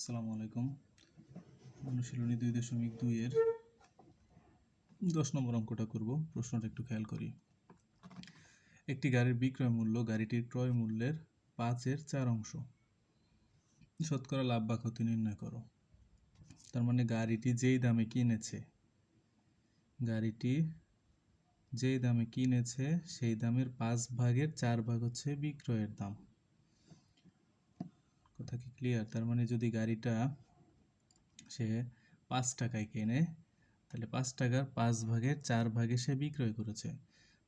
আসসালামু আলাইকুম। অনুশীলনী 2.2 এর 10 নম্বর অঙ্কটা করব। প্রশ্নটা একটু খেয়াল করি। একটি গাড়ির বিক্রয় মূল্য গাড়িটির ক্রয় মূল্যের 5-এর 4 অংশ। শতকরা লাভ বা ক্ষতি নির্ণয় করো। তার মানে গাড়িটি যেই দামে কিনেছে সেই দামের 5/4 হচ্ছে বিক্রয়ের দাম। কথা কি ক্লিয়ার? তার মানে যদি গাড়িটা সে 5 টাকায় কেনে, তাহলে 5 টাকার 5/4 সে বিক্রয় করেছে।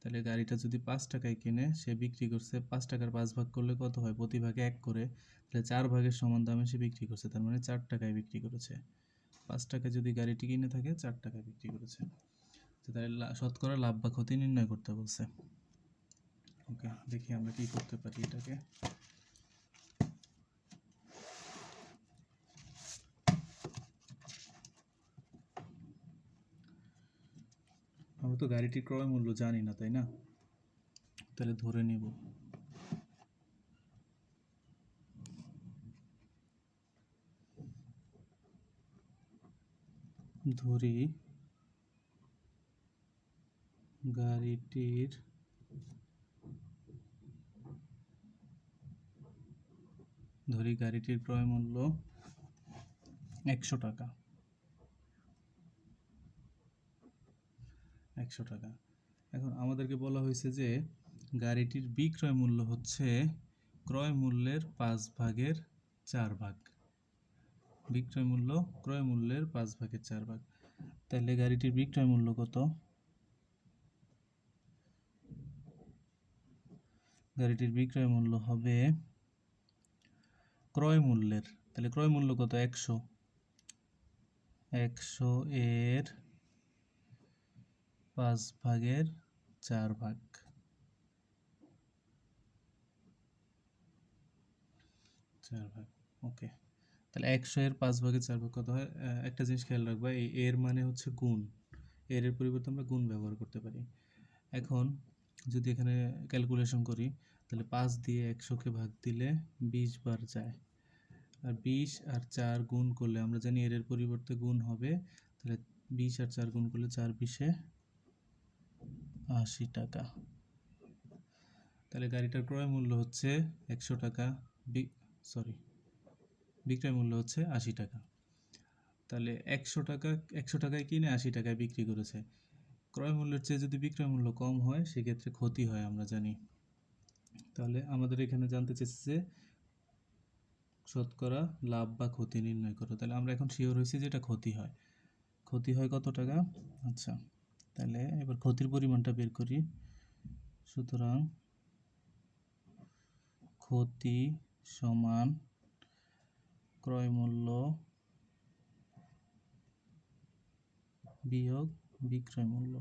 তাহলে গাড়িটা যদি 5 টাকায় কিনে সে বিক্রি করছে 5 টাকার 5 ভাগ করলে কত হয়? প্রতি ভাগে 1 করে, তাহলে 4 ভাগের সমান দামে সে বিক্রি করছে। তার মানে 4 টাকায় বিক্রি করেছে। 5 টাকায় যদি গাড়িটি কিনে থাকে 4 টাকায় বিক্রি করেছে। তাহলে শতকরা লাভ বা ক্ষতি নির্ণয় করতে বলছে। ওকে, দেখি আমরা কি করতে পারি এটাকে। আমরা তো গাড়িটির ক্রয় মূল্য জানি না, তাই না? তাহলে ধরে নিব গাড়িটির ক্রয় মূল্য 100 টাকা। 100 টাকা। এখন আমাদেরকে বলা হয়েছে যে গাড়িটির বিক্রয় মূল্য হচ্ছে ক্রয় মূল্যের 5/4 ভাগ। বিক্রয় মূল্য ক্রয় মূল্যের 5/4 ভাগ। তাহলে গাড়িটির বিক্রয় মূল্য কত? গাড়িটির বিক্রয় মূল্য হবে ক্রয় মূল্যের, তাহলে ক্রয় মূল্য কত? 100 এর 5/4 ভাগ। ওকে, তাহলে 100 এর 5/4 ভাগ কত হয়? একটা জিনিস খেয়াল রাখবা, এই এর মানে হচ্ছে গুণ। এর পরিবর্তে আমরা গুণ ব্যবহার করতে পারি। এখন যদি এখানে ক্যালকুলেশন করি, তাহলে 5 দিয়ে 100-কে ভাগ দিলে 20 বার যায়, আর 20 আর 4 গুণ করলে আমরা জানি এর পরিবর্তে গুণ হবে। তাহলে 20 আর 4 গুণ করলে 4-20-এ 80 টাকা। তাহলে গাড়িটার ক্রয় মূল্য হচ্ছে 100 টাকা, বিক্রয় মূল্য হচ্ছে 80 টাকা। তাহলে 100 টাকায় কিনে 80 টাকায় বিক্রি করেছে। ক্রয় মূল্যের চেয়ে যদি বিক্রয় মূল্য কম হয় সেক্ষেত্রে ক্ষতি হয়, আমরা জানি। তাহলে আমাদের এখানে জানতে চেয়েছে যে শতকরা লাভ বা ক্ষতি নির্ণয় করো। তাহলে আমরা এখন শিওর হয়েছি যে এটা ক্ষতি হয়। ক্ষতি হয় কত টাকা? আচ্ছা, তাহলে এবার ক্ষতির পরিমাণটা বের করি। সুতরাং ক্ষতি সমান ক্রয় মূল্য বিয়োগ বিক্রয় মূল্য।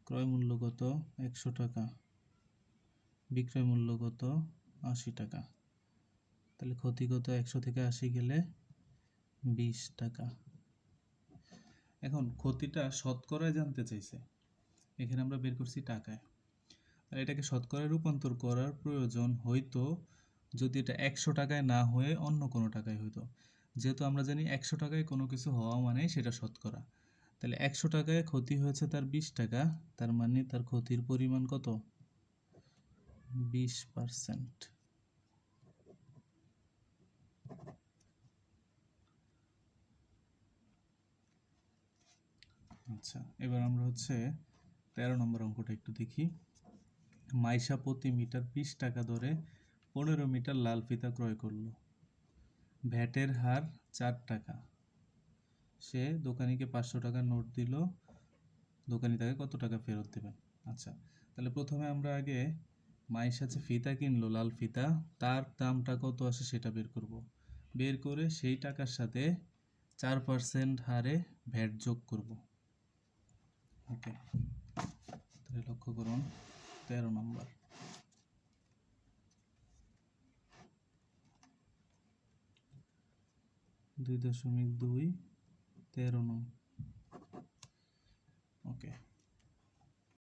ক্রয় মূল্য কত? 100 টাকা। বিক্রয় মূল্য কত? 80 টাকা। তাহলে ক্ষতি কত? 100 থেকে 80 গেলে 20 টাকা। এখন ক্ষতিটা শতকরায় জানতে চাইছে, এখানে আমরা বের করছি টাকায়। আর এটাকে শতকরায় রূপান্তর করার প্রয়োজন হয়তো যদি এটা 100 টাকায় না হয়ে অন্য কোনো টাকায় হইতো। যেহেতু আমরা জানি 100 টাকায় কোনো কিছু হওয়া মানে সেটা শতকরা। তাহলে 100 টাকায় ক্ষতি হয়েছে তার 20 টাকা, তার মানে তার ক্ষতির পরিমাণ কত? 20%। আচ্ছা, এবার আমরা 13 নম্বর অঙ্কটা একটু দেখি। মাইশা প্রতি মিটার 20 টাকা দরে 15 মিটার লাল ফিতা ক্রয় করলো। ভ্যাটের হার 4 টাকা। সে দোকানিকে 500 টাকার নোট দিল। দোকানি তাকে কত টাকা ফেরত দেবেন? আচ্ছা, তাহলে প্রথমে আমরা আগে মাইশা যে ফিতা কিনলো, লাল ফিতা, তার দামটা কত আসে সেটা বের করব। বের করে সেই টাকার সাথে 4% হারে ভ্যাট যোগ করব। ওকে, তাহলে লক্ষ্য করুন 13 নম্বর। 2.2 13 নম্বর।